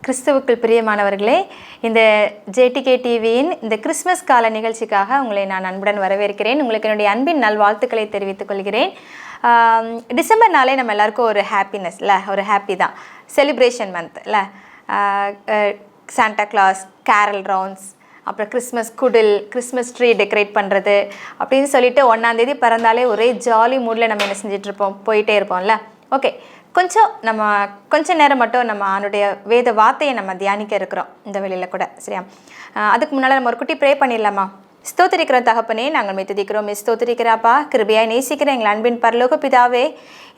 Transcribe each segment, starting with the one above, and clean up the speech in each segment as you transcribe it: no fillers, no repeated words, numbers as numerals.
கிறிஸ்துவுக்குள் பிரியமானவர்களே, இந்த ஜேடிகே டிவியின் இந்த கிறிஸ்மஸ் கால நிகழ்ச்சிக்காக உங்களை நான் அன்புடன் வரவேற்கிறேன். உங்களுக்கு என்னுடைய அன்பின் நல்வாழ்த்துக்களை தெரிவித்துக் கொள்கிறேன். டிசம்பர் நாளே நம்ம எல்லாருக்கும் ஒரு ஹாப்பினஸ்ல, ஒரு ஹாப்பி தான். செலிப்ரேஷன் மந்த்ல சாண்டா கிளாஸ், கேரல் ரவுண்ட்ஸ், அப்புறம் கிறிஸ்மஸ் குடில், கிறிஸ்மஸ் ட்ரீ டெக்கரேட் பண்ணுறது அப்படின்னு சொல்லிட்டு 1ஆம் தேதி பிறந்தாலே ஒரே ஜாலி மூடில் நம்ம என்ன செஞ்சிட்ருப்போம், போயிட்டே இருப்போம்ல. ஓகே, கொஞ்ச நேரம் மட்டும் நம்ம அவனுடைய வேத வார்த்தையை நம்ம தியானிக்க இருக்கிறோம் இந்த வேளையில் கூட, சரியா? அதுக்கு முன்னால் நம்ம ஒரு குட்டி ப்ரே பண்ணிடலாமா? ஸ்தோத்திரிக்கிற தகப்பனே, நாங்கள் மெத்துதிக்கிறோம். ஸ்தோத்திரிக்கிறாப்பா, கிருபையாய் நேசிக்கிற எங்கள் அன்பின் பரலோக பிதாவே,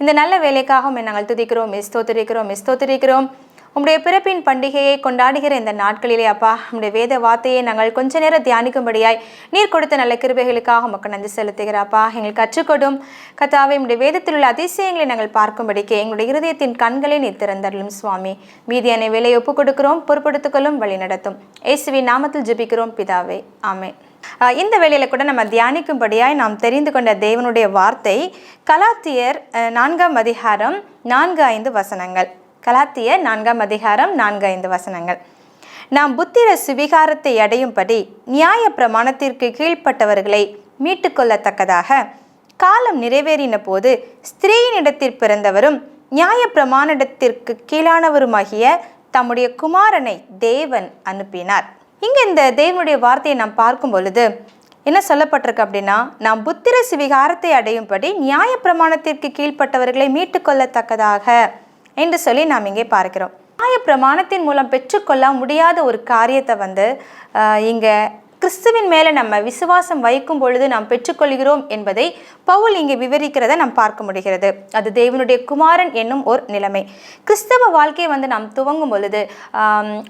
இந்த நல்ல வேலைக்காகவும் நாங்கள் துதிக்கிறோம், ஸ்தோத்திரிக்கிறோம். உம்முடைய பிறப்பின் பண்டிகையை கொண்டாடுகிற இந்த நாட்களிலே அப்பா, உம்முடைய வேத வார்த்தையை நாங்கள் கொஞ்ச நேரம் தியானிக்கும்படியாய் நீர் கொடுத்த நல்ல கிருபைகளுக்காக உமக்கு நன்றி செலுத்துகிறாப்பா. எங்களுக்கு கற்றுக்கொடும் கர்த்தாவே, உம்முடைய வேதத்தில் உள்ள அதிசயங்களை நாங்கள் பார்க்கும்படிக்கு எங்களுடைய இருதயத்தின் கண்களை நீர் திறந்தருளும் சுவாமி. மீதியான வேலையை ஒப்புக் கொடுக்கிறோம், பொறுப்படுத்திக்கொள்ளும், வழி நடத்தும். இயேசுவின் நாமத்தில் ஜெபிக்கிறோம் பிதாவே, ஆமென். இந்த வேளையில் கூட நம்ம தியானிக்கும்படியாய் நாம் தெரிந்து கொண்ட தேவனுடைய வார்த்தை கலாத்தியர் 4ஆம் அதிகாரம் 4-5 வசனங்கள். கலாத்தியர் 4ஆம் அதிகாரம் 4-5 வசனங்கள். நாம் புத்திர சுவிகாரத்தை அடையும்படி நியாய பிரமாணத்திற்கு கீழ்ப்பட்டவர்களை மீட்டுக்கொள்ளத்தக்கதாக காலம் நிறைவேறின போது ஸ்திரீயினிடத்தில் பிறந்தவரும் நியாய பிரமாணத்திற்கு கீழானவருமாகிய தம்முடைய குமாரனை தேவன் அனுப்பினார். இங்கே இந்த தேவனுடைய வார்த்தையை நாம் பார்க்கும் பொழுது என்ன சொல்லப்பட்டிருக்கு அப்படின்னா, நாம் புத்திர சுவிகாரத்தை அடையும்படி நியாய பிரமாணத்திற்கு கீழ்ப்பட்டவர்களை மீட்டுக்கொள்ளத்தக்கதாக என்று சொல்லி நாம் இங்கே பார்க்கிறோம். நியாய பிரமாணத்தின் மூலம் பெற்றுக்கொள்ள முடியாத ஒரு காரியத்தை இங்கே கிறிஸ்துவின் மேலே நம்ம விசுவாசம் வைக்கும் பொழுது நாம் பெற்றுக்கொள்கிறோம் என்பதை பவுல் இங்கே விவரிக்கிறத நாம் பார்க்க முடிகிறது. அது தேவனுடைய குமாரன் என்னும் ஒரு நிலைமை. கிறிஸ்தவ வாழ்க்கையை நாம் துவங்கும் பொழுது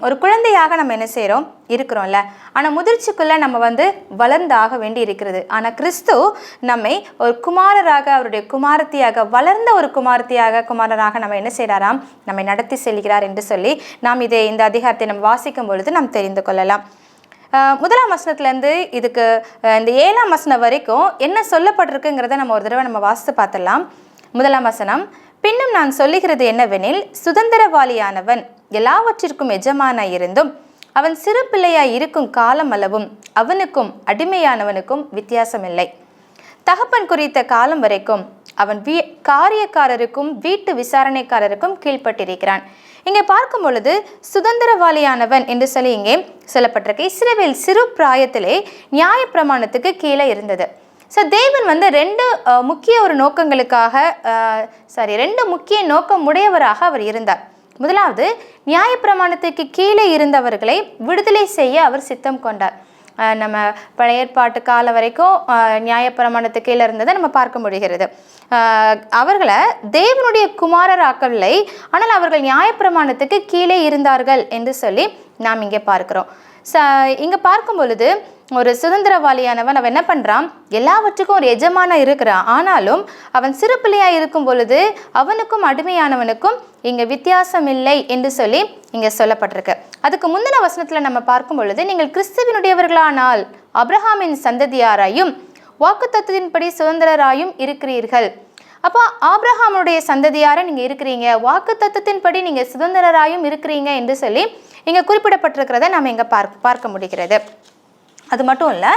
ஒரு குழந்தையாக நம்ம என்ன செய்கிறோம், இருக்கிறோம்ல. ஆனால் முதிர்ச்சிக்குள்ளே நம்ம வளர்ந்தாக வேண்டி இருக்கிறது. ஆனால் கிறிஸ்து நம்மை ஒரு குமாரராக, அவருடைய குமாரத்தியாக, வளர்ந்த ஒரு குமாரராக நம்ம என்ன செய்கிறாராம், நம்மை நடத்தி செல்கிறார் என்று சொல்லி நாம் இந்த அதிகாரத்தை நம்ம வாசிக்கும் பொழுது நாம் தெரிந்து கொள்ளலாம். 1ஆம் வசனத்துலேருந்து இதுக்கு இந்த 7ஆம் வசனம் வரைக்கும் என்ன சொல்லப்பட்டிருக்குங்கிறத நம்ம ஒரு தடவை நம்ம வாசித்து பார்த்துடலாம். 1ஆம் வசனம், பின்னும் நான் சொல்லுகிறது என்னவெனில், சுதந்திரவாளியானவன் எல்லாவற்றிற்கும் எஜமானாய் இருந்தும் அவன் சிறு பிள்ளையாய் இருக்கும் காலம் அளவும் அவனுக்கும் அடிமையானவனுக்கும் வித்தியாசமில்லை. தகப்பன் குறித்த காலம் வரைக்கும் அவன் காரியக்காரருக்கும் வீட்டு விசாரணைக்காரருக்கும் கீழ்ப்பட்டிருக்கிறான். இங்கே பார்க்கும் பொழுது சுதந்திரவாளியானவன் என்று சொல்லி இங்கே சொல்லப்பட்டிருக்கு. இஸ்ரவேல் சிறு பிராயத்திலே நியாய பிரமாணத்துக்கு கீழே இருந்தது. ஸோ தேவன் ரெண்டு முக்கிய நோக்கம் உடையவராக அவர் இருந்தார். முதலாவது, நியாய பிரமாணத்துக்கு கீழே இருந்தவர்களை விடுதலை செய்ய அவர் சித்தம் கொண்டார். நம்ம பழைய ஏற்பாட்டு காலம் வரைக்கும் நியாயப்பிரமாணத்துக்கு கீழே இருந்ததை நம்ம பார்க்க முடிகிறது. அவர்களை தேவனுடைய குமாரராக்கவில்லை, ஆனால் அவர்கள் நியாயப்பிரமாணத்துக்கு கீழே இருந்தார்கள் என்று சொல்லி நாம் இங்கே பார்க்கிறோம். இங்கே பார்க்கும் பொழுது ஒரு சுதந்திரவாளியானவன் அவன் என்ன பண்ணுறான், எல்லாவற்றுக்கும் ஒரு எஜமானா இருக்கிறான். ஆனாலும் அவன் சிறு பிள்ளையாக இருக்கும் பொழுது அவனுக்கும் அடிமையானவனுக்கும் இங்கே வித்தியாசம் இல்லை என்று சொல்லி இங்கே சொல்லப்பட்டிருக்கு. அதுக்கு முந்தின வசனத்தில் நம்ம பார்க்கும் பொழுது, நீங்கள் கிறிஸ்துவினுடையவர்களானால் ஆபிரகாமின் சந்ததியாராயும் வாக்குத்தத்தத்தின்படி சுதந்திரராயும் இருக்கிறீர்கள். அப்போ ஆபிரகாமுடைய சந்ததியாரை நீங்கள் இருக்கிறீங்க, வாக்குத்தத்தத்தின்படி நீங்கள் சுதந்திரராயும் இருக்கிறீங்க என்று சொல்லி இங்கே குறிப்பிடப்பட்டிருக்கிறத நம்ம இங்கே பார்க்க முடிகிறது. அது மட்டும் இல்லை,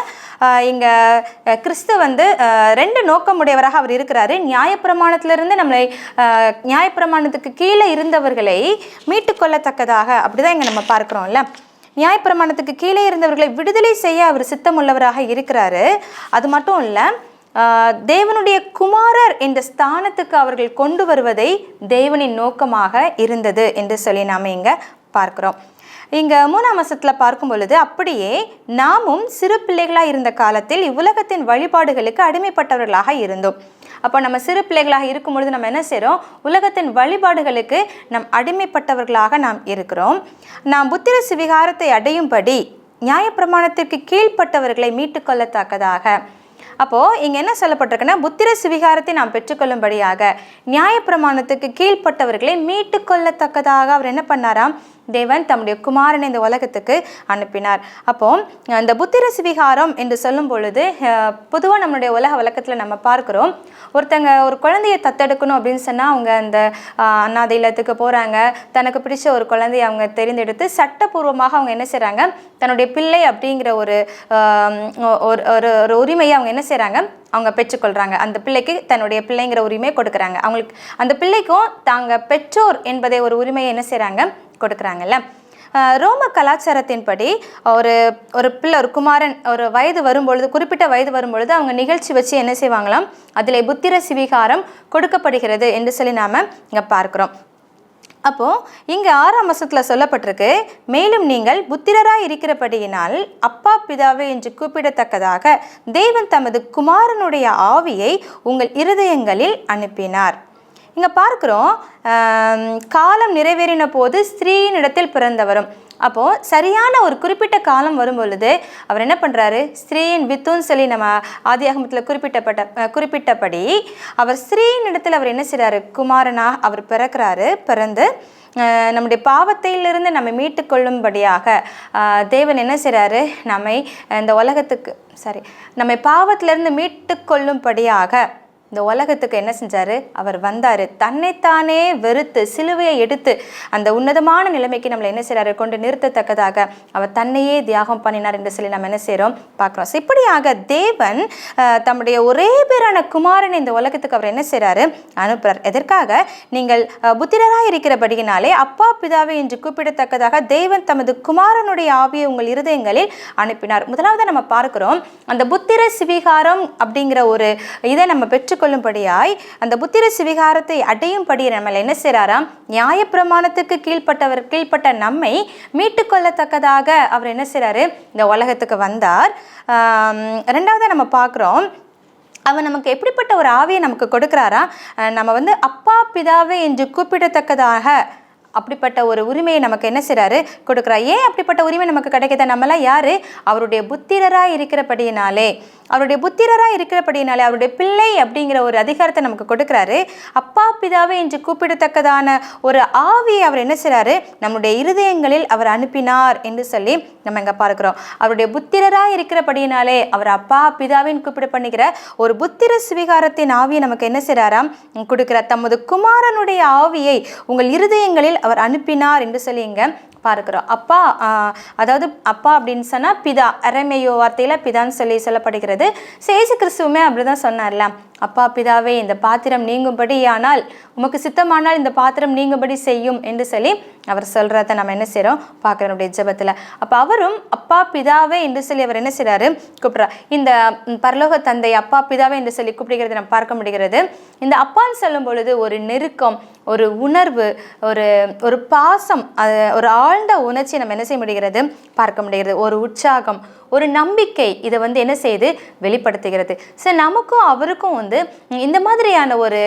இங்கே கிறிஸ்து 2 நோக்கமுடையவராக அவர் இருக்கிறாரு. நியாயப்பிரமாணத்திலிருந்து நம்மளை நியாயப்பிரமாணத்துக்கு கீழே இருந்தவர்களை மீட்டுக்கொள்ளத்தக்கதாக, அப்படிதான் இங்கே நம்ம பார்க்குறோம்ல. நியாயப்பிரமாணத்துக்கு கீழே இருந்தவர்களை விடுதலை செய்ய அவர் சித்தமுள்ளவராக இருக்கிறாரு. அது மட்டும் இல்லை, தேவனுடைய குமாரர் என்ற ஸ்தானத்துக்கு அவர்கள் கொண்டு வருவதை தேவனின் நோக்கமாக இருந்தது என்று சொல்லி நாம் இங்கே பார்க்குறோம். இங்கே 3ஆம் வசனத்தில் பார்க்கும் பொழுது, அப்படியே நாமும் சிறு பிள்ளைகளாக இருந்த காலத்தில் இவ்வுலகத்தின் வழிபாடுகளுக்கு அடிமைப்பட்டவர்களாக இருந்தோம். அப்போ நம்ம சிறு பிள்ளைகளாக இருக்கும் பொழுது நம்ம என்ன செய்கிறோம், உலகத்தின் வழிபாடுகளுக்கு நம் அடிமைப்பட்டவர்களாக நாம் இருக்கிறோம். நாம் புத்திர சுவிகாரத்தை அடையும்படி நியாயப்பிரமாணத்திற்கு கீழ்ப்பட்டவர்களை மீட்டுக்கொள்ளத்தக்கதாக. அப்போது இங்கே என்ன சொல்லப்பட்டிருக்குன்னா, புத்திர சுவிகாரத்தை நாம் பெற்றுக்கொள்ளும்படியாக நியாயப்பிரமாணத்துக்கு கீழ்ப்பட்டவர்களை மீட்டு கொள்ளத்தக்கதாக அவர் என்ன பண்ணாராம்? தேவன் தம்முடைய குமாரனை இந்த உலகத்துக்கு அனுப்பினார். அப்போ அந்த புத்திர சுவிகாரம் என்று சொல்லும் பொழுது பொதுவாக நம்மளுடைய உலக வழக்கத்தில் நம்ம பார்க்குறோம், ஒருத்தங்க ஒரு குழந்தைய தத்தெடுக்கணும் அப்படின்னு சொன்னால் அவங்க அந்த அநாதை இல்லத்துக்கு போகிறாங்க, தனக்கு பிடிச்ச ஒரு குழந்தைய அவங்க தெரிந்தெடுத்து சட்டப்பூர்வமாக அவங்க என்ன செய்கிறாங்க, தன்னுடைய பிள்ளை அப்படிங்கிற ஒரு ஒரு உரிமையை அவங்க என்ன செய்கிறாங்க, அவங்க பெற்றுக்கொள்கிறாங்க. அந்த பிள்ளைக்கு தன்னுடைய பிள்ளைங்கிற உரிமையை கொடுக்குறாங்க. அவங்களுக்கு அந்த பிள்ளைக்கும் தாங்க பெற்றோர் என்பதை ஒரு உரிமையை என்ன செய்கிறாங்க, கொடுக்குறாங்கல்ல. ரோம கலாச்சாரத்தின்படி ஒரு பிள்ளை, ஒரு குமாரன் ஒரு வயது வரும்பொழுது, குறிப்பிட்ட வயது வரும்பொழுது அவங்க நிகழ்ச்சி வச்சு என்ன செய்வாங்களாம், அதில் புத்திர சுவிகாரம் கொடுக்கப்படுகிறது என்று சொல்லி நாம் இங்கே பார்க்குறோம். அப்போது இங்கே 6ஆம் வசனத்தில் சொல்லப்பட்டிருக்கு, மேலும் நீங்கள் புத்திரராய் இருக்கிறபடியினால் அப்பா பிதாவே என்று கூப்பிடத்தக்கதாக தேவன் தமது குமாரனுடைய ஆவியை உங்கள் இருதயங்களில் அனுப்பினார். இங்கே பார்க்குறோம், காலம் நிறைவேறின போது ஸ்திரீனிடத்தில் பிறந்தவரும். அப்போது சரியான ஒரு குறிப்பிட்ட காலம் வரும் பொழுது அவர் என்ன பண்ணுறாரு, ஸ்திரீயின் வித்துன்னு சொல்லி நம்ம ஆதியாகமத்தில் குறிப்பிட்டபடி அவர் ஸ்திரீனிடத்தில் அவர் என்ன செய்கிறாரு, குமாரனாக அவர் பிறந்து நம்முடைய பாவத்திலிருந்து நம்மை மீட்டு கொள்ளும்படியாக தேவன் என்ன செய்கிறாரு, நம்மை பாவத்திலிருந்து மீட்டு கொள்ளும்படியாக இந்த உலகத்துக்கு என்ன செஞ்சார், அவர் வந்தார். தன்னைத்தானே வெறுத்து சிலுவையை எடுத்து அந்த உன்னதமான நிலைமைக்கு நம்மளை என்ன செய்கிறாரு, கொண்டு நிறுத்தத்தக்கதாக அவர் தன்னையே தியாகம் பண்ணினார் என்று சொல்லி நம்ம என்ன செய்கிறோம், பார்க்குறோம். ஸோ இப்படியாக தேவன் தம்முடைய ஒரே பேரான குமாரனை இந்த உலகத்துக்கு அவர் என்ன செய்கிறாரு, அனுப்புகிறார். எதற்காக? நீங்கள் புத்திரராக இருக்கிறபடியினாலே அப்பா பிதாவை என்று கூப்பிடத்தக்கதாக தேவன் தமது குமாரனுடைய ஆவியை உங்கள் இருதயங்களில் அனுப்பினார். முதலாவது நம்ம பார்க்குறோம், அந்த புத்திர சுவிகாரம் அப்படிங்கிற ஒரு இதை நம்ம பெற்றுக்கொள்ளும்படியாய், அந்த புத்திர சுவிகாரத்தை அடையும்படி நம்ம என்ன செய்கிறாராம், நியாயப்பிரமாணத்துக்கு கீழ்ப்பட்ட நம்மை மீட்டுக்கொள்ளத்தக்கதாக அவர் என்ன செய்கிறாரு, இந்த உலகத்துக்கு வந்தார். ரெண்டாவது நம்ம பார்க்குறோம், அவர் நமக்கு எப்படிப்பட்ட ஒரு ஆவியை நமக்கு கொடுக்குறாரா, நம்ம அப்பா பிதாவே என்று கூப்பிடத்தக்கதாக அப்படிப்பட்ட ஒரு உரிமையை நமக்கு என்ன செய்கிறாரு, கொடுக்குறார். ஏன் அப்படிப்பட்ட உரிமை நமக்கு கிடைக்கிது? நம்மளாம் யார்? அவருடைய புத்திரராக இருக்கிறபடியினாலே அவருடைய பிள்ளை அப்படிங்கிற ஒரு அதிகாரத்தை நமக்கு கொடுக்குறாரு. அப்பா பிதாவை என்று கூப்பிடத்தக்கதான ஒரு ஆவியை அவர் என்ன செய்கிறாரு, நம்முடைய இருதயங்களில் அவர் அனுப்பினார் என்று சொல்லி நம்ம இங்கே பார்க்குறோம். அவருடைய புத்திரராக இருக்கிறபடியினாலே அவர் அப்பா பிதாவின் கூப்பிட பண்ணுகிற ஒரு புத்திர சுவிகாரத்தின் ஆவியை நமக்கு என்ன செய்கிறாராம், கொடுக்கிறார். தமது குமாரனுடைய ஆவியை உங்கள் இருதயங்களில் அவர் அனுப்பினார் என்று சொல்லி இங்கே பார்க்கிறோம். அப்பா, அதாவது அப்பா அப்படின்னு சொன்னால் பிதா, அரமேயோ வார்த்தையில் பிதான்னு சொல்லப்படுகிறது. இயேசு கிறிஸ்துவுமே அப்படிதான் சொன்னார்ல, அப்பா பிதாவே இந்த பாத்திரம் நீங்கும்படி ஆனால் உமக்கு சித்தமானால் இந்த பாத்திரம் நீங்கும்படி செய்யும் என்று சொல்லி அவர் சொல்கிறத நம்ம என்ன செய்கிறோம், பார்க்குறோம் நம்முடைய ஜெபத்தில். அப்போ அவரும் அப்பா பிதாவே என்று சொல்லி அவர் என்ன செய்கிறாரு, கூப்பிட்றார். இந்த பரலோக தந்தை அப்பா பிதாவே என்று சொல்லி கூப்பிடுகிறது நம்ம பார்க்க முடிகிறது. இந்த அப்பான்னு சொல்லும் பொழுது ஒரு நெருக்கம், ஒரு உணர்வு, ஒரு பாசம், ஒரு ஆழ்ந்த உணர்ச்சியை நம்ம என்ன செய்ய முடிகிறது, பார்க்க முடிகிறது. ஒரு உற்சாகம், ஒரு நம்பிக்கை, இதை என்ன செய்து வெளிப்படுத்துகிறது. ஸோ நமக்கும் அவருக்கும் இந்த மாதிரியான ஒரு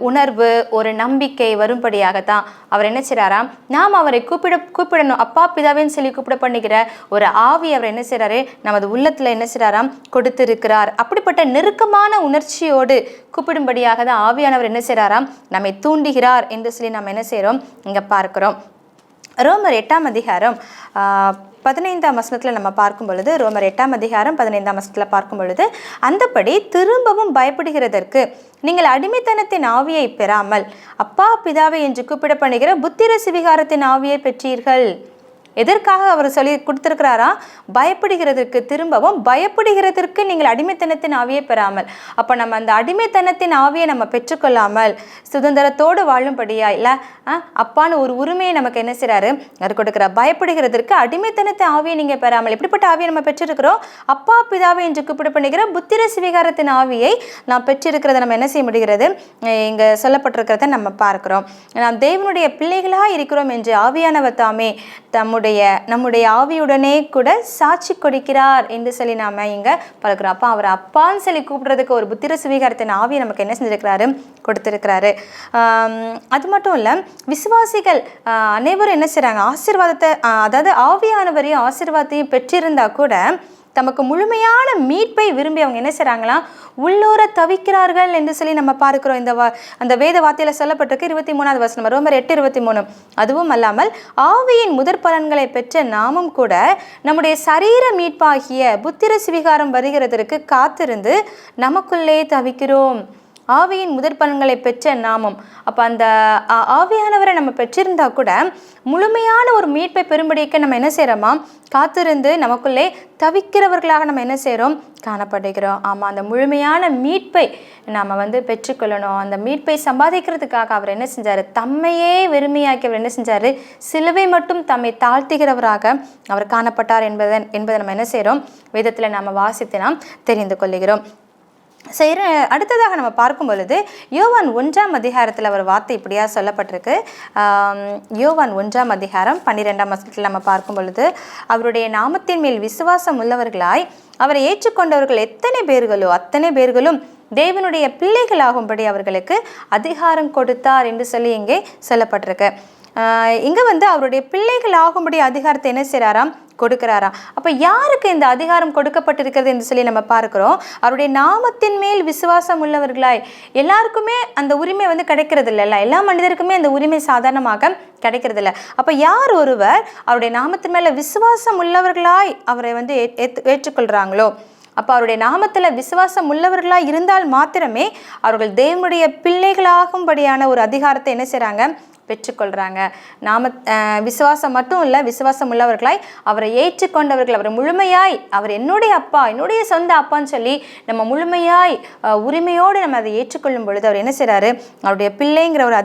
உணர்வு, ஒரு நம்பிக்கை வரும்படியாகத்தான் அவர் என்ன செய்கிறாராம், நாம் அவரை கூப்பிடணும், அப்பா பிதாவேன்னு சொல்லி கூப்பிட பண்ணுகிற ஒரு ஆவி அவர் என்ன செய்கிறாரு, நமது உள்ளத்தில் என்ன செய்கிறாராம், கொடுத்திருக்கிறார். அப்படிப்பட்ட நெருக்கமான உணர்ச்சியோடு கூப்பிடும்படியாக தான் ஆவியானவர் என்ன செய்கிறாராம், நம்மை தூண்டுகிறார் என்று சொல்லி நம்ம என்ன செய்கிறோம், இங்கே பார்க்குறோம். ரோமர் 8ஆம் அதிகாரம் 15ஆம் வசனத்தில் நம்ம பார்க்கும் பொழுது, ரோமர் 8ஆம் அதிகாரம் 15ஆம் வசனத்தில் பார்க்கும் பொழுது, அந்தபடி திரும்பவும் பயப்படுகிறதற்கு நீங்கள் அடிமைத்தனத்தின் ஆவியை பெறாமல் அப்பா பிதாவை என்று கூப்பிட பண்ணுகிற புத்திர சுவிகாரத்தின் ஆவியை பெற்றீர்கள். எதற்காக அவர் சொல்லி கொடுத்துருக்கிறாரா, பயப்படுகிறதற்கு, திரும்பவும் பயப்படுகிறதற்கு நீங்கள் அடிமைத்தனத்தின் ஆவியை பெறாமல். அப்போ நம்ம அந்த அடிமைத்தனத்தின் ஆவியை நம்ம பெற்றுக்கொள்ளாமல் சுதந்திரத்தோடு வாழும்படியா இல்லை அப்பான்னு ஒரு உரிமையை நமக்கு என்ன செய்கிறாரு, அவர் கொடுக்குறார். பயப்படுகிறதற்கு அடிமைத்தனத்தின் ஆவியை நீங்கள் பெறாமல். எப்படிப்பட்ட ஆவியை நம்ம பெற்றிருக்கிறோம், அப்பா பிதாவை என்று கூப்பிட பண்ணுகிற புத்திர சுவிகாரத்தின் ஆவியை நாம் பெற்றிருக்கிறத நம்ம என்ன செய்ய முடிகிறது, இங்கே சொல்லப்பட்டிருக்கிறத நம்ம பார்க்கிறோம். நாம் தேவனுடைய பிள்ளைகளாக இருக்கிறோம் என்று ஆவியானவர் தாமே நம்முடைய ஆவியுடனே கூட சாட்சி கொடுக்கிறார் என்று சொல்லி நாம் இங்கே பார்க்கிறோம். அப்போ அவர் அப்பான்னு சொல்லி கூப்பிடுறதுக்கு ஒரு புத்திர சுவிகாரத்தின் ஆவியை நமக்கு என்ன செஞ்சிருக்கிறாரு, கொடுத்திருக்கிறாரு. அது மட்டும் இல்லை, விசுவாசிகள் அனைவரும் என்ன செய்கிறாங்க, ஆசீர்வாதத்தை, அதாவது ஆவியானவரையும் ஆசீர்வாதத்தையும் பெற்றிருந்தா கூட தமக்கு முழுமையான மீட்பை விரும்பி அவங்க என்ன செய்கிறாங்களாம், உள்ளூர தவிக்கிறார்கள் என்று சொல்லி நம்ம பார்க்கிறோம். அந்த வேத வார்த்தையில் சொல்லப்பட்டிருக்கு 23வது வசனம், ரோமர் 8:23. அதுவும் அல்லாமல் ஆவியின் முதற் பலன்களை பெற்ற நாமும் கூட நம்முடைய சரீர மீட்பாகிய புத்திர சுவிகாரம் வருகிறதற்கு காத்திருந்து நமக்குள்ளே தவிக்கிறோம். ஆவியின் முதற் பலன்களை பெற்ற நாமம். அப்போ அந்த ஆவியானவரை நம்ம பெற்றிருந்தா கூட முழுமையான ஒரு மீட்பை பெரும்படிக்க நம்ம என்ன செய்கிறோமா, காத்திருந்து நமக்குள்ளே தவிக்கிறவர்களாக நம்ம என்ன செய்கிறோம், காணப்படுகிறோம். ஆமாம், அந்த முழுமையான மீட்பை நம்ம பெற்றுக்கொள்ளணும். அந்த மீட்பை சம்பாதிக்கிறதுக்காக அவர் என்ன செஞ்சார், தம்மையே வெறுமையாக்கி அவர் என்ன செஞ்சார், சிலுவை மட்டும் தம்மை தாழ்த்துகிறவராக அவர் காணப்பட்டார் என்பதை நம்ம என்ன செய்கிறோம், வேதத்தில் நம்ம வாசித்து நாம் தெரிந்து கொள்ளுகிறோம். அடுத்ததாக நம்ம பார்க்கும் பொழுது யோவான் 1ஆம் அதிகாரத்தில் ஒரு வார்த்தை இப்படியா சொல்லப்பட்டிருக்கு. யோவான் 1ஆம் அதிகாரம் 12ஆம் வசனத்தில் நம்ம பார்க்கும் பொழுது, அவருடைய நாமத்தின் மேல் விசுவாசம் உள்ளவர்களாய் அவரை ஏற்றுக்கொண்டவர்கள் எத்தனை பேர்களோ அத்தனை பேர்களும் தேவனுடைய பிள்ளைகளாகும்படி அவர்களுக்கு அதிகாரம் கொடுத்தார் என்று சொல்லி இங்கே சொல்லப்பட்டிருக்கு. இங்கே அவருடைய பிள்ளைகள் ஆகும்படி அதிகாரத்தை என்ன செய்கிறாராம், கொடுக்கிறாராம். அப்போ யாருக்கு இந்த அதிகாரம் கொடுக்கப்பட்டிருக்கிறது என்று சொல்லி நம்ம பார்க்கிறோம். அவருடைய நாமத்தின் மேல் விசுவாசம் உள்ளவர்களாய். எல்லாருக்குமே அந்த உரிமை கிடைக்கிறது இல்லைல்ல, எல்லா மனிதருக்குமே அந்த உரிமை சாதாரணமாக கிடைக்கிறது இல்லை. அப்போ யார் ஒருவர் அவருடைய நாமத்தின் மேலே விசுவாசம் உள்ளவர்களாய் அவரை ஏற்றுக்கொள்கிறாங்களோ, அப்போ அவருடைய நாமத்தில் விசுவாசம் உள்ளவர்களாக இருந்தால் மாத்திரமே அவர்கள் தேவனுடைய பிள்ளைகளாகும்படியான ஒரு அதிகாரத்தை என்ன செய்கிறாங்க, பெற்றுக்கொள்கிறாங்க. விசுவாசம் மட்டும் இல்லை, விசுவாசம் உள்ளவர்களாய் அவரை ஏற்றுக்கொண்டவர்கள், அவரை முழுமையாய் அவர் என்னுடைய அப்பா, என்னுடைய சொந்த அப்பான்னு சொல்லி நம்ம முழுமையாய் உரிமையோடு நம்ம அதை ஏற்றுக்கொள்ளும் பொழுது அவர் என்ன செய்கிறாரு, அவருடைய பிள்ளைங்கிற ஒரு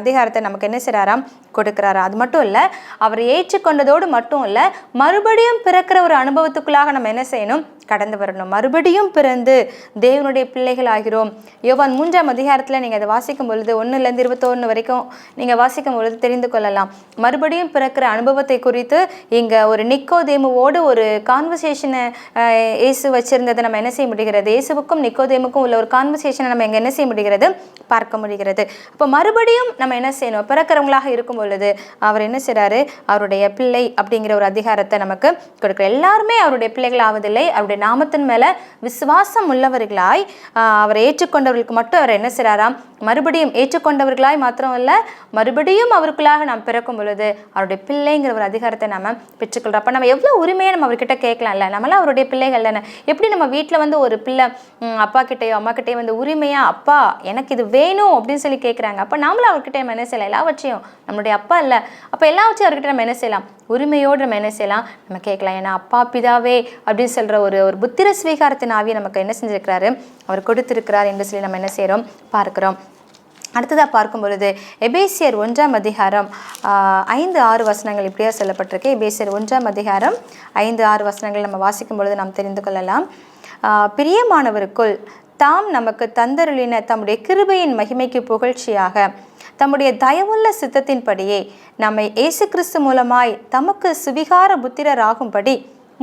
அதிகாரத்தை நமக்கு என்ன செய்கிறாராம், கொடுக்கிறாரு. அது மட்டும் இல்லை, அவரை ஏற்றுக்கொண்டதோடு மட்டும் இல்லை, மறுபடியும் பிறக்கிற ஒரு அனுபவத்துக்குள்ளாக நம்ம என்ன செய்யணும், கடந்து வரணும். மறுபடியும் பிறந்து தேவனுடைய பிள்ளைகள் ஆகிறோம். யோவான் 3ஆம் அதிகாரத்தில் நீங்கள் அதை வாசிக்கும் பொழுது 1லேருந்து 21 வரைக்கும் நீங்கள் வாசிக்கும் பொழுது தெரிந்து கொள்ளலாம். மறுபடியும் பிறக்கிற அனுபவத்தை குறித்து இங்கே ஒரு நிக்கோதேமுவோடு ஒரு கான்வர்சேஷனை இயேசு வச்சிருந்ததை நம்ம என்ன செய்ய முடிகிறது, இயேசுவுக்கும் நிக்கோதேமுக்கும் உள்ள ஒரு கான்வர்சேஷனை நம்ம இங்கே என்ன செய்ய முடிகிறது, பார்க்க முடிகிறது. அப்போ மறுபடியும் நம்ம என்ன செய்யணும், பிறக்கிறவங்களாக இருக்கும் பொழுது அவர் என்ன செய்கிறாரு, அவருடைய பிள்ளை அப்படிங்கிற ஒரு அதிகாரத்தை நமக்கு கொடுக்குற. எல்லாருமே அவருடைய பிள்ளைகள் ஆவதில்லை, அவருடைய நாமத்தின் மேல விசுவாசம் உள்ளவர்களாய் அவரை ஏற்றுக்கொண்டவர்களுக்கு மட்டும் அவர் என்ன செய்கிறாராம், மறுபடியும் ஏற்றுக்கொண்டவர்களாய் மாத்திரம் இல்லை, மறுபடியும் அவருக்குள்ளாக நாம் பிறக்கும் பொழுது அவருடைய பிள்ளைங்கிற ஒரு அதிகாரத்தை நம்ம பெற்றுக்கொள்கிறோம். அப்போ நம்ம எவ்வளோ உரிமையை நம்ம அவர்கிட்ட கேட்கலாம்ல, நம்மளாம் அவருடைய பிள்ளைகள் தானே. எப்படி நம்ம வீட்டில் ஒரு பிள்ளை அப்பா கிட்டேயோ அம்மா கிட்டேயோ உரிமையா அப்பா எனக்கு இது வேணும் அப்படின்னு சொல்லி கேட்குறாங்க. அப்போ நாமளும் அவர்கிட்ட நம்ம என்ன செய்யலாம், எல்லாவற்றையும் நம்மளுடைய அப்பா இல்லை, அப்போ எல்லாவற்றையும் அவர்கிட்ட நம்ம என்ன செய்யலாம், உரிமையோடு நம்ம என்ன செய்யலாம், நம்ம கேட்கலாம். ஏன்னா அப்பா பிதாவே அப்படின்னு சொல்கிற ஒரு புத்திர ஸ்வீகாரத்தின் ஆவியை நமக்கு என்ன செஞ்சிருக்கிறாரு, அவர் கொடுத்திருக்கிறார் என்று சொல்லி நம்ம என்ன செய்கிறோம், பார்க்கிறோம். அடுத்ததாக பார்க்கும் பொழுது எபேசியர் 1ஆம் அதிகாரம் 5-6 வசனங்கள் இப்படியா சொல்லப்பட்டிருக்கு. எபேசியர் 1ஆம் அதிகாரம் 5-6 வசனங்கள் நம்ம வாசிக்கும் பொழுது நாம் தெரிந்து கொள்ளலாம். பிரியமானவருக்குள் தாம் நமக்கு தந்தருளின தம்முடைய கிருபையின் மகிமைக்கு புகழ்ச்சியாக தம்முடைய தயவுள்ள சித்தத்தின்படியே நம்மை இயேசு கிறிஸ்து மூலமாய் தமக்கு சுவிகார புத்திரராகும்படி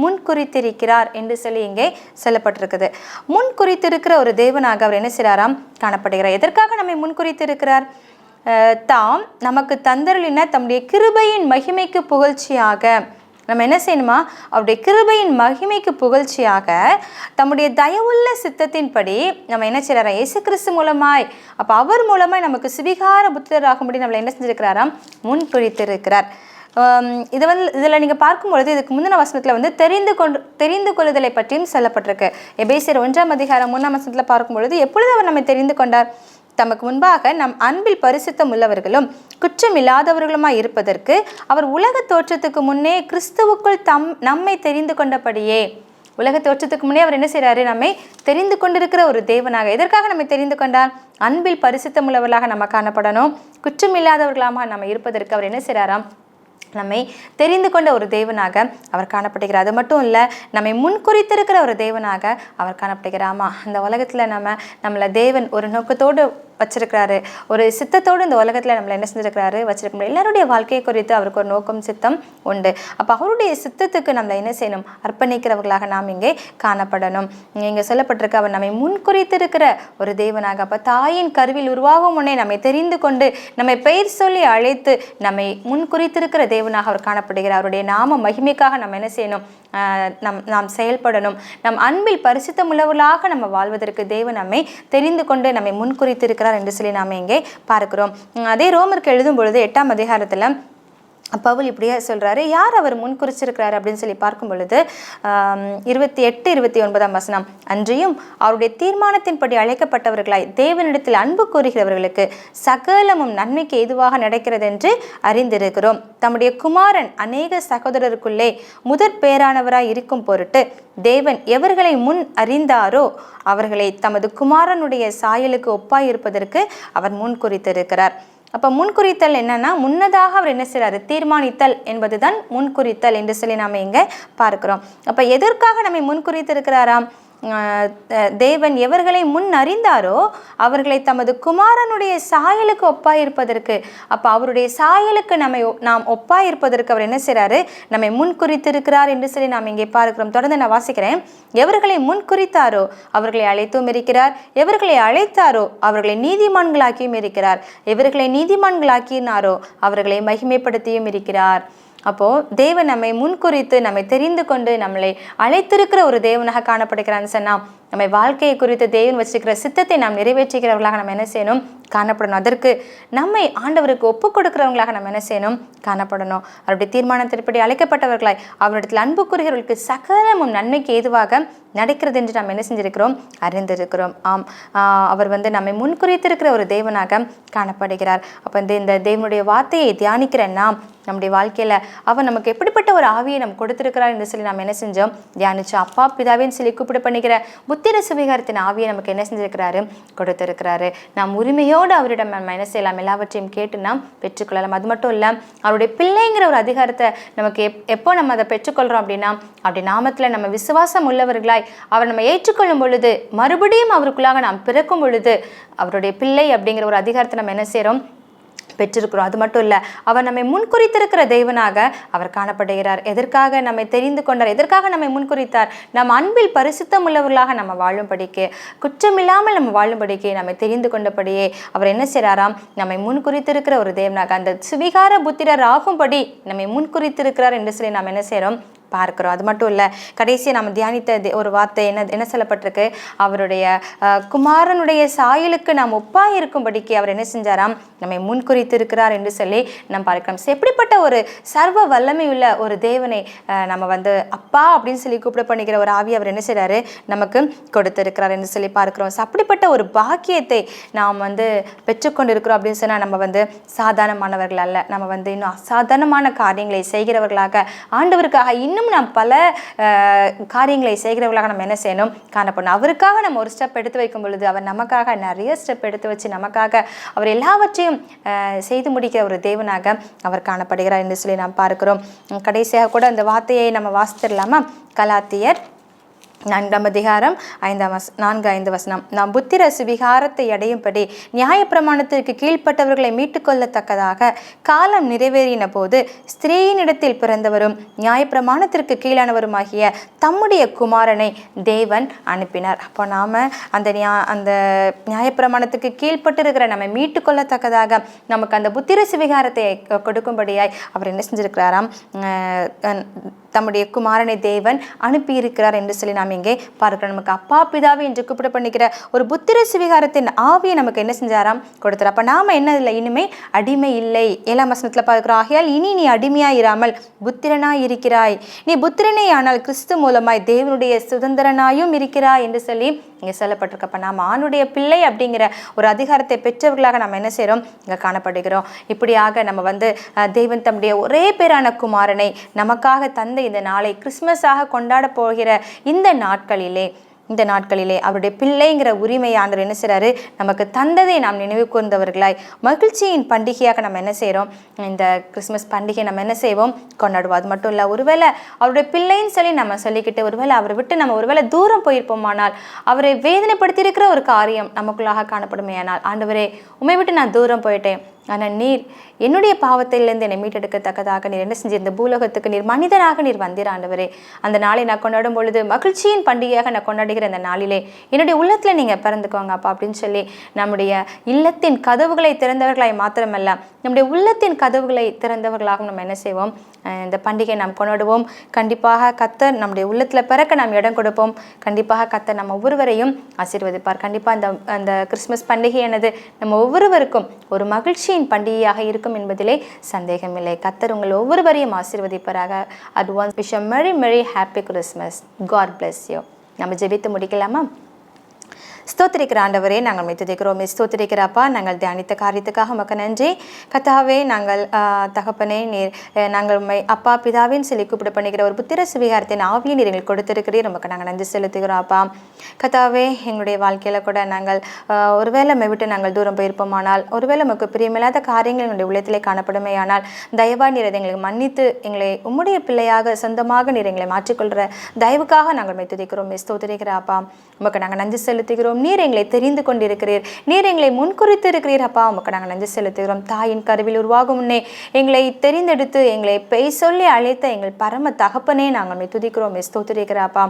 முன் குறித்திருக்கிறார் என்று சொல்லி இங்கே சொல்லப்பட்டிருக்குது. முன் குறித்திருக்கிற ஒரு தேவனாக அவர் என்ன செய்கிறாராம், காணப்படுகிறார். எதற்காக நம்மை முன் குறித்திருக்கிறார், தாம் நமக்கு தந்தருளின தம்முடைய கிருபையின் மகிமைக்கு புகழ்ச்சியாக நம்ம என்ன செய்யணுமா, அவருடைய கிருபையின் மகிமைக்கு புகழ்ச்சியாக தம்முடைய தயவுள்ள சித்தத்தின்படி நம்ம என்ன செய்யறாரா, இயேசு கிறிஸ்து மூலமாய், அப்போ அவர் மூலமாய் நமக்கு சுவிகார புத்திரராகும்படி நம்மளை என்ன செஞ்சிருக்கிறாராம், முன் குறித்திருக்கிறார். இதில் நீங்கள் பார்க்கும்பொழுது இதுக்கு முந்தின வசனத்தில் தெரிந்து கொள்ளுதலை பற்றியும் சொல்லப்பட்டிருக்கு. எபேசியர் 1ஆம் அதிகாரம் 3ஆம் வசனத்தில் பார்க்கும்பொழுது எப்பொழுது அவர் நம்மை தெரிந்து கொண்டார், தமக்கு முன்பாக நம் அன்பில் பரிசுத்தம் உள்ளவர்களும் குற்றம் இல்லாதவர்களுமாய் இருப்பதற்கு அவர் உலக தோற்றத்துக்கு முன்னே கிறிஸ்துவுக்குள் நம்மை தெரிந்து கொண்டபடியே. உலக தோற்றத்துக்கு முன்னே அவர் என்ன செய்கிறாரு, நம்மை தெரிந்து கொண்டிருக்கிற ஒரு தேவனாக. எதற்காக நம்மை தெரிந்து கொண்டார், அன்பில் பரிசுத்தம் உள்ளவர்களாக நம்ம காணப்படணும், குற்றம் இல்லாதவர்களாக நம்ம இருப்பதற்கு அவர் என்ன செய்கிறாராம், நம்மை தெரிந்து கொண்ட ஒரு தேவனாக அவர் காணப்படுகிறார். அது மட்டும் இல்லை, நம்மை முன்குறித்திருக்கிற ஒரு தேவனாக அவர் காணப்படுகிறாமா. இந்த உலகத்தில் நம்மளை தேவன் ஒரு நோக்கத்தோடு வச்சிருக்கிறாரு, ஒரு சித்தத்தோடு இந்த உலகத்தில் நம்மளை என்ன செஞ்சிருக்கிறாரு, வச்சிருக்க முடியும். எல்லாருடைய வாழ்க்கையை குறித்து அவருக்கு ஒரு நோக்கம் சித்தம் உண்டு. அப்போ அவருடைய சித்தத்துக்கு நம்மளை என்ன செய்யணும், அர்ப்பணிக்கிறவர்களாக நாம் இங்கே காணப்படணும். இங்கே சொல்லப்பட்டிருக்க அவர் நம்மை முன்குறித்திருக்கிற ஒரு தேவனாக, அப்போ தாயின் கருவில் உருவாகும் முன்னே நம்மை தெரிந்து கொண்டு நம்மை பெயர் சொல்லி அழைத்து நம்மை முன்குறித்திருக்கிற தேவனாக அவர் காணப்படுகிறார். அவருடைய நாம மகிமைக்காக நம்ம என்ன செய்யணும், நாம் செயல்படணும். நம் அன்பில் பரிசுத்தம் உள்ளவர்களாக நம்ம வாழ்வதற்கு தேவன் நம்மை தெரிந்து கொண்டு நம்மை முன்குறித்திருக்கிறார் என்று சொல்லி நாம் இங்கே பார்க்கிறோம். அதே ரோமருக்கு எழுதும் பொழுது 8ஆம் அதிகாரத்தில் பவுல் இப்படியே சொல்கிறாரு. யார் அவர் முன்குறிச்சிருக்கிறாரு அப்படின்னு சொல்லி பார்க்கும் பொழுது 28-29 வசனம், அன்றியும் அவருடைய தீர்மானத்தின்படி அழைக்கப்பட்டவர்களாய் தேவனிடத்தில் அன்பு கூறுகிறவர்களுக்கு சகலமும் நன்மைக்கு எதுவாக நடக்கிறது என்று அறிந்திருக்கிறோம். தம்முடைய குமாரன் அநேக சகோதரருக்குள்ளே முதற் பேரானவராய் இருக்கும் பொருட்டு தேவன் எவர்களை முன் அறிந்தாரோ அவர்களை தமது குமாரனுடைய சாயலுக்கு ஒப்பாயிருப்பதற்கு அவர் முன்குறித்திருக்கிறார். அப்போ முன்குறித்தல் என்னன்னா, முன்னதாக அவர் என்ன செய்கிறாரு, தீர்மானித்தல் என்பதுதான் முன்குறித்தல் என்று சொல்லி நாம் இங்கே பார்க்கிறோம். அப்போ எதற்காக நம்மை முன்குறித்திருக்கிறாராம்? தேவன் எவர்களை முன் அறிந்தாரோ அவர்களை தமது குமாரனுடைய சாயலுக்கு ஒப்பாயிருப்பதற்கு. அப்போ அவருடைய சாயலுக்கு நாம் ஒப்பாயிருப்பதற்கு அவர் என்ன செய்கிறாரு, நம்மை முன் குறித்திருக்கிறார் என்று சொல்லி நாம் இங்கே பார்க்கிறோம். தொடர்ந்து நான் வாசிக்கிறேன். எவர்களை முன் குறித்தாரோ அவர்களை அழைத்தும் இருக்கிறார், எவர்களை அழைத்தாரோ அவர்களை நீதிமான்களாக்கியும் இருக்கிறார், எவர்களை நீதிமான்களாக்கினாரோ அவர்களை மகிமைப்படுத்தியும் இருக்கிறார். அப்போது தேவன் நம்மை முன்குறித்து நம்மை தெரிந்து கொண்டு நம்மளை அழைத்திருக்கிற ஒரு தேவனாக காணப்படுகிறான்னு சொன்னால், நம்மை வாழ்க்கையை குறித்து தேவன் வச்சிருக்கிற சித்தத்தை நாம் நிறைவேற்றுகிறவர்களாக நம்ம என்ன செய்யணும், காணப்படணும். அதற்கு நம்மை ஆண்டவருக்கு ஒப்பு கொடுக்கிறவங்களாக நம்ம என்ன செய்யணும், காணப்படணும். அவருடைய தீர்மானத்தின்படி அழைக்கப்பட்டவர்களாய் அவரிடத்தில் அன்பு கூறுகிறவர்களுக்கு சகலமும் நன்மைக்கு ஏதுவாக நடக்கிறது என்று நாம் என்ன செஞ்சிருக்கிறோம், அறிந்திருக்கிறோம். ஆம், அவர் நம்மை முன்குறித்திருக்கிற ஒரு தேவனாக காணப்படுகிறார். அப்போ இந்த தேவனுடைய வார்த்தையை தியானிக்கிற நாம் நம்முடைய வாழ்க்கையில் அவர் நமக்கு எப்படிப்பட்ட ஒரு ஆவியை நம்ம கொடுத்திருக்கிறார் என்று சொல்லி நாம் என்ன செஞ்சோம், தியானிச்சோம். அப்பா பிதாவின் சொல்லி கூப்பிட பண்ணிக்கிற புத்திர சுவிகாரத்தின் ஆவியை நமக்கு என்ன செஞ்சிருக்கிறாரு, கொடுத்திருக்கிறாரு. நாம் உரிமையோடு அவரிடம் நம்ம என்ன செய்யலாம், எல்லாவற்றையும் கேட்டு நாம் பெற்றுக்கொள்ளலாம். அது மட்டும் இல்லை, அவருடைய பிள்ளைங்கிற ஒரு அதிகாரத்தை நமக்கு எப்போ நம்ம அதை பெற்றுக்கொள்கிறோம் அப்படின்னா, அப்படி நாமத்தில் நம்ம விசுவாசம் உள்ளவர்களாய் அவர் நம்ம ஏற்றுக்கொள்ளும் பொழுது, மறுபடியும் அவருக்குள்ளாக நாம் பிறக்கும் பொழுது அவருடைய பிள்ளை அப்படிங்கிற ஒரு அதிகாரத்தை நம்ம என்ன செய்கிறோம், பெற்றிருக்கிறோம். அது மட்டும் இல்லை, அவர் நம்மை முன்குறித்திருக்கிற தேவனாக அவர் காணப்படுகிறார். எதற்காக நம்மை தெரிந்து கொண்டார், எதற்காக நம்மை முன்குறித்தார், நம் அன்பில் பரிசுத்தம் உள்ளவர்களாக நம்ம வாழும்படிக்கு, குற்றமில்லாமல் நம்ம வாழும்படிக்கு, நம்மை தெரிந்து கொண்டபடியே அவர் என்ன செய்கிறாராம், நம்மை முன்குறித்திருக்கிற ஒரு தேவனாக அந்த சுவிகார புத்திரர் ஆகும்படி நம்மை முன்குறித்திருக்கிறார் என்று சொல்லி நாம் என்ன செய்கிறோம், பார்க்கிறோம். அது மட்டும் இல்லை, கடைசியாக நம்ம தியானித்த ஒரு வார்த்தை என்ன சொல்லப்பட்டிருக்கு, அவருடைய குமாரனுடைய சாயலுக்கு நாம் ஒப்பாக இருக்கும்படிக்கு அவர் என்ன செஞ்சாராம், நம்மை முன்குறித்திருக்கிறார் என்று சொல்லி நாம் பார்க்கிறோம். எப்படிப்பட்ட ஒரு சர்வ வல்லமை உள்ள ஒரு தேவனை நம்ம அப்பா அப்படின்னு சொல்லி கூப்பிட பண்ணிக்கிற ஒரு ஆவி அவர் என்ன செய்கிறாரு, நமக்கு கொடுத்திருக்கிறார் என்று சொல்லி பார்க்கிறோம். அப்படிப்பட்ட ஒரு பாக்கியத்தை நாம் பெற்றுக்கொண்டிருக்கிறோம் அப்படின்னு சொன்னால் நம்ம சாதாரணமானவர்கள் அல்ல. நம்ம இன்னும் அசாதாரணமான காரியங்களை செய்கிறவர்களாக, ஆண்டவருக்காக இன்னும் நாம் பல காரியங்களை செய்கிறவர்களாக நம்ம என்ன செய்யணும், காணப்படணும். அவருக்காக நம்ம ஒரு ஸ்டெப் எடுத்து வைக்கும் பொழுது அவர் நமக்காக நிறைய ஸ்டெப் எடுத்து வச்சு நமக்காக அவர் எல்லாவற்றையும் செய்து முடிக்கிற ஒரு தேவனாக அவர் காணப்படுகிறார் என்று சொல்லி நாம் பார்க்கிறோம். கடைசியாக கூட அந்த வார்த்தையை நம்ம வாசித்திடலாமா? கலாத்தியர் 4ஆம் அதிகாரம் 4-5 வசனம். நாம் புத்திர சுவிகாரத்தை அடையும்படி நியாயப்பிரமாணத்திற்கு கீழ்ப்பட்டவர்களை மீட்டுக்கொள்ளத்தக்கதாக காலம் நிறைவேறின போது ஸ்திரீயினிடத்தில் பிறந்தவரும் நியாயப்பிரமாணத்திற்கு கீழானவருமாகிய தம்முடைய குமாரனை தேவன் அனுப்பினார். அப்போ நாம் அந்த நியாயப்பிரமாணத்துக்கு கீழ்ப்பட்டிருக்கிற நம்மை மீட்டுக்கொள்ளத்தக்கதாக நமக்கு அந்த புத்திர சுவிகாரத்தை கொடுக்கும்படியாய் அவர் என்ன செஞ்சிருக்கிறாராம், தம்முடைய குமாரனை தேவன் அனுப்பியிருக்கிறார் என்று சொல்லி நாம் இங்கே பார்க்கிறோம். நமக்கு அப்பா பிதாவை என்று கூப்பிட பண்ணிக்கிற ஒரு புத்திர சுவிகாரத்தின் ஆவியை நமக்கு என்ன செஞ்சாராம், கொடுத்தார். அப்போ நாம் என்ன இல்லை, இனிமே அடிமை இல்லை. 7ஆம் வசனத்தில் பார்க்கிறோம், ஆகையால் இனி நீ அடிமையாய் இராமல் புத்திரனாய் இருக்கிறாய், நீ புத்திரனே ஆனால் கிறிஸ்து மூலமாய் தேவனுடைய சுதந்திரனாயும் இருக்கிறாய் என்று சொல்லி இங்கே சொல்லப்பட்டிருக்கப்ப நாம் ஆணுடைய பிள்ளை அப்படிங்கிற ஒரு அதிகாரத்தை பெற்றவர்களாக நம்ம என்ன செய்கிறோம், இங்கே காணப்படுகிறோம். இப்படியாக நம்ம தேவன் தம்முடைய ஒரே பேரான குமாரனை நமக்காக தந்த இந்த நாளை கிறிஸ்மஸாக கொண்டாட போகிற இந்த நாட்களிலே அவருடைய பிள்ளைங்கிற உரிமை ஆண்டவர் என்ன செய்கிறாரு, நமக்கு தந்ததை நாம் நினைவு கூர்ந்தவர்களாய் மகிழ்ச்சியின் பண்டிகையாக நம்ம என்ன செய்கிறோம், இந்த கிறிஸ்மஸ் பண்டிகை நம்ம என்ன செய்வோம், கொண்டாடுவோம். அது மட்டும் இல்லை, ஒருவேளை அவருடைய பிள்ளைன்னு சொல்லி நம்ம சொல்லிக்கிட்டு ஒருவேளை அவரை விட்டு நம்ம ஒருவேளை தூரம் போயிருப்போமானால், அவரை வேதனைப்படுத்தியிருக்கிற ஒரு காரியம் நமக்குள்ளாக காணப்படுமே ஆனால், ஆண்டவரே உம்மை விட்டு நான் தூரம் போயிட்டேன், ஆனால் நீர் என்னுடைய பாவத்திலிருந்து என்னை மீட்டெடுக்கத்தக்கதாக நீர் என்ன செஞ்சு இந்த பூலோகத்துக்கு நீர் மனிதனாக நீர் வந்தீர் ஆண்டவரே. அந்த நாளை நான் கொண்டாடும் பொழுது மகிழ்ச்சியின் பண்டிகையாக நான் கொண்டாடுகிற அந்த நாளிலே என்னுடைய உள்ளத்தில் நீங்கள் பிறந்துக்கோங்க அப்பா அப்படின்னு சொல்லி நம்முடைய இல்லத்தின் கதவுகளை திறந்தவர்களாய் மாத்திரமல்ல, நம்முடைய உள்ளத்தின் கதவுகளை திறந்தவர்களாகவும் நம்ம என்ன செய்வோம், இந்த பண்டிகை நாம் கொண்டாடுவோம். கண்டிப்பாக கர்த்தர் நம்முடைய உள்ளத்தில் பிறக்க நாம் இடம் கொடுப்போம். கண்டிப்பாக கர்த்தர் நம்ம ஒவ்வொருவரையும் ஆசீர்வதிப்பார். கண்டிப்பாக அந்த கிறிஸ்மஸ் பண்டிகையானது நம்ம ஒவ்வொருவருக்கும் ஒரு மகிழ்ச்சியின் பண்டிகையாக இருக்கும் என்பதிலே சந்தேகமில்லை. கர்த்தர் உங்கள் ஒவ்வொருவரையும் ஆசீர்வதிப்பாராக. Advance wish a very very happy Christmas. God bless you. நம்ம ஜெபித்து முடிக்கலாமா? ஸ்தோத்திரிக்கிற ஆண்டவரே, நாங்கள் மெத்துதைக்கிறோம். ஸ்தோத்திரிக்கிறப்பா, நாங்கள் தியானித்த காரியத்துக்காக உமக்கு நன்றி. கர்த்தாவே, நாங்கள் தகப்பனே நீர் நாங்கள் அப்பா பிதாவின் சொல்லி கூப்பிட பண்ணிக்கிற ஒரு புத்திர சுவிகாரத்தின் ஆவியை நீர் எங்களுக்கு கொடுத்திருக்கிறீர். உமக்கு நாங்கள் நன்றி செலுத்துகிறோம் அப்பா. கர்த்தாவே, எங்களுடைய வாழ்க்கையில் கூட நாங்கள் ஒருவேளை விட்டு நாங்கள் தூரம் போயிருப்போமானால், ஒருவேளை நமக்கு பிரியமில்லாத காரியங்கள் எங்களுடைய உள்ளத்திலே காணப்படுமே ஆனால், தயவாக நீர் அதை எங்களுக்கு மன்னித்து எங்களை உம்முடைய பிள்ளையாக சொந்தமாக நீர் எங்களை மாற்றிக்கொள்கிற தயவுக்காக நாங்கள் மெத்துதைக்கிறோம். ஸ்தோத்திரிக்கிற அப்பா, உமக்கு நாங்கள் நன்றி செலுத்துகிறோம். நீர் எங்களை தெரிந்து கொண்டிருக்கிறீர், நீர் எங்களை முன்குறித்து இருக்கிறீர் அப்பா. உமக்கு நாங்கள் நன்றி செலுத்துகிறோம். தாயின் கருவில் உருவாகும் முன்னே எங்களை தெரிந்தெடுத்து எங்களை பெய் சொல்லி அழைத்த எங்கள் பரம தகப்பனே நாங்கள் துதிக்கிறோம். ஸ்தோத்திரிக்கிற அப்பா.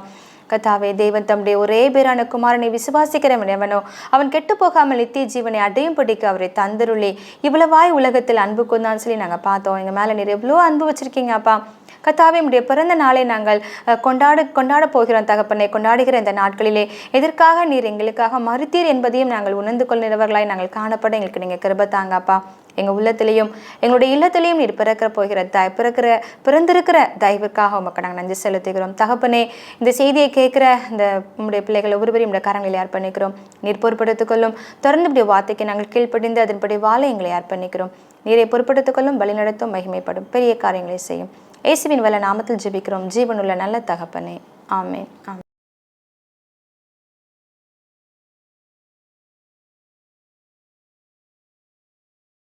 கர்த்தாவே, தேவன் தம்முடைய ஒரே பேரான குமாரனை விசுவாசிக்கிறவன் எவனோ அவன் கெட்டு போகாமல் நித்திய ஜீவனை அடையும் படிக்க அவரை தந்தருளி இவ்வளவாய் உலகத்தில் அன்பு கொண்டான்னு சொல்லி நாங்கள் பார்த்தோம். எங்கள் மேலே நீர் எவ்வளோ அன்பு வச்சிருக்கீங்க அப்பா. கர்த்தாவே, நம்முடைய பிறந்த நாளை நாங்கள் கொண்டாட போகிறோம் தகப்பனை. கொண்டாடுகிற இந்த நாட்களிலே எதற்காக நீர் எங்களுக்காக மறுத்தீர் என்பதையும் நாங்கள் உணர்ந்து கொள்கிறவர்களாய் நாங்கள் காணப்பட எங்களுக்கு நீங்கள் கிருபை தாங்கப்பா. எங்கள் உள்ளத்திலையும் எங்களுடைய இல்லத்திலையும் நீர் பிறந்திருக்கிற தயவுக்காக உமக்கு நாங்கள் நன்றி செலுத்துகிறோம் தகப்பனே. இந்த செய்தியை கேட்குற இந்த உங்களுடைய பிள்ளைகள் ஒவ்வொருவரையும் இந்த காரங்களில் அர்ப்பணிக்கிறோம். நீர் பொறுப்படுத்திக் கொள்ளும். தொடர்ந்து இப்படி வார்த்தைக்கு நாங்கள் கீழ்ப்படிந்து அதன்படி வாழ எங்களை அர்ப்பணிக்கிறோம். நீரை பொறுப்படுத்திக் கொள்ளும், வழிநடத்தும், மகிமைப்படும் பெரிய காரியங்களை செய்யும். இயேசுவின் வல்ல நாமத்தில் ஜெபிக்கிறோம் ஜீவனுள்ள நல்ல தகப்பனே. ஆமென்.